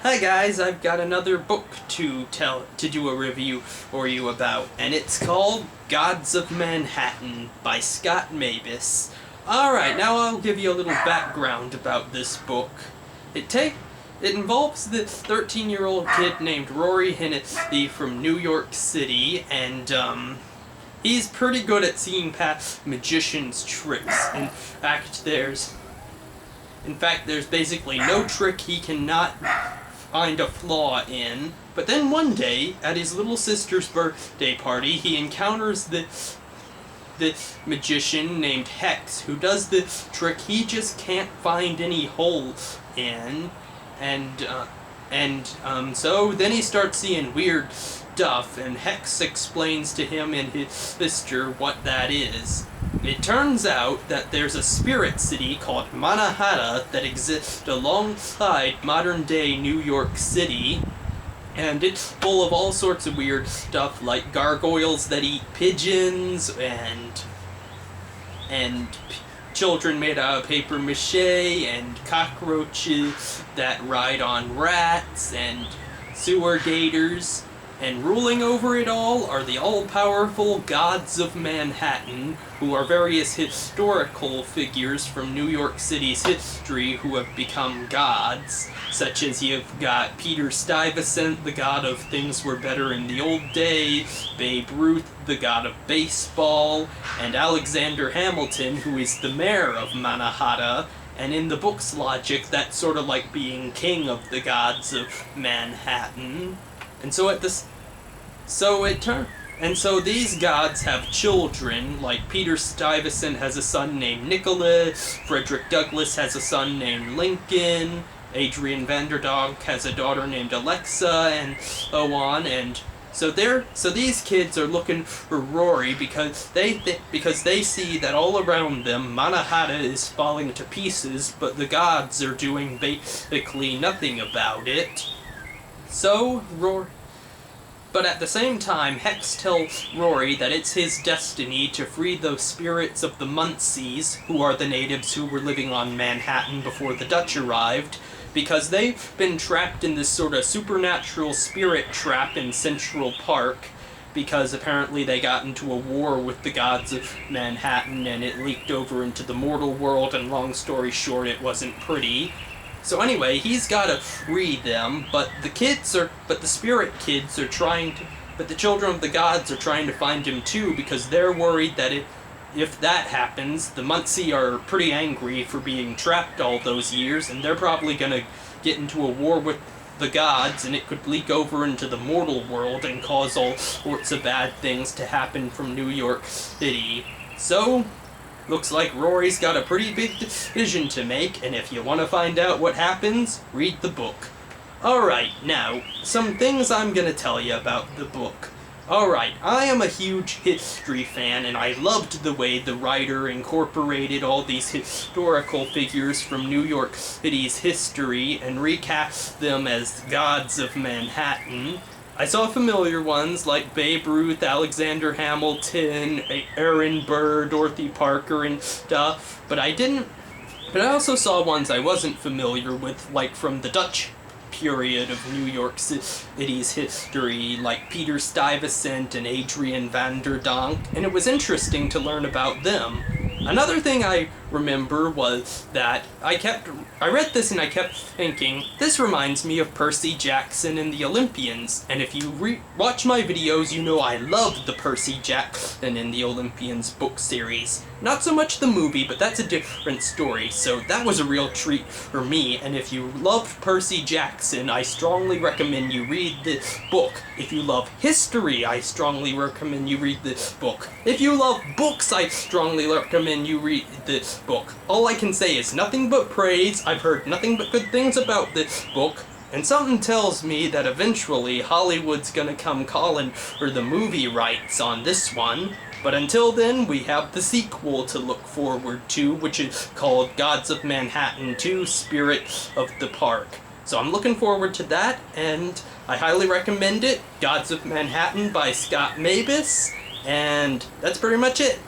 Hi guys, I've got another book to do a review for you about, and it's called Gods of Manhattan by Scott Mebus. Alright, now I'll give you a little background about this book. It involves this 13-year-old kid named Rory Hennessy from New York City, and he's pretty good at seeing past magicians' tricks. In fact, there's basically no trick he cannot find a flaw in. But then one day, at his little sister's birthday party, he encounters this magician named Hex, who does this trick he just can't find any holes in. So then he starts seeing weird stuff, and Hex explains to him and his sister what that is. It turns out that there's a spirit city called Manhattan that exists alongside modern-day New York City, and it's full of all sorts of weird stuff like gargoyles that eat pigeons, and children made out of paper mache, and cockroaches that ride on rats, and sewer gators. And ruling over it all are the all-powerful gods of Manhattan, who are various historical figures from New York City's history who have become gods, such as you've got Peter Stuyvesant, the god of things were better in the old days, Babe Ruth, the god of baseball, and Alexander Hamilton, who is the mayor of Manhattan. And in the book's logic, that's sort of like being king of the gods of Manhattan. And so these gods have children, like Peter Stuyvesant has a son named Nicholas, Frederick Douglass has a son named Lincoln, Adrian Vanderdonk has a daughter named Alexa, and so on. And so these kids are looking for Rory because they see that all around them Manhattan is falling to pieces, but the gods are doing basically nothing about it. But at the same time, Hex tells Rory that it's his destiny to free the spirits of the Munsees, who are the natives who were living on Manhattan before the Dutch arrived, because they've been trapped in this sort of supernatural spirit trap in Central Park, because apparently they got into a war with the gods of Manhattan and it leaked over into the mortal world, and long story short, it wasn't pretty. So anyway, he's gotta free them, but the spirit kids are but the children of the gods are trying to find him too, because they're worried that if that happens, the Muncie are pretty angry for being trapped all those years, and they're probably gonna get into a war with the gods, and it could leak over into the mortal world and cause all sorts of bad things to happen from New York City. So looks like Rory's got a pretty big decision to make, and if you want to find out what happens, read the book. Alright, now, some things I'm gonna tell you about the book. Alright, I am a huge history fan, and I loved the way the writer incorporated all these historical figures from New York City's history and recast them as gods of Manhattan. I saw familiar ones like Babe Ruth, Alexander Hamilton, Aaron Burr, Dorothy Parker, and stuff, but I also saw ones I wasn't familiar with, like from the Dutch period of New York City's history, like Peter Stuyvesant and Adrian Vanderdonk, and it was interesting to learn about them. Another thing I remember was that I read this and I kept thinking, this reminds me of Percy Jackson and the Olympians, and if you watch my videos, you know I love the Percy Jackson and the Olympians book series. Not so much the movie, but that's a different story, so that was a real treat for me, and if you love Percy Jackson, I strongly recommend you read this book. If you love history, I strongly recommend you read this book. If you love books, I strongly recommend you read this book. All I can say is nothing but praise. I've heard nothing but good things about this book, and something tells me that eventually Hollywood's gonna come calling for the movie rights on this one. But until then, we have the sequel to look forward to, which is called Gods of Manhattan 2: Spirit of the Park. So I'm looking forward to that, and I highly recommend it. Gods of Manhattan by Scott Mebus, and that's pretty much it.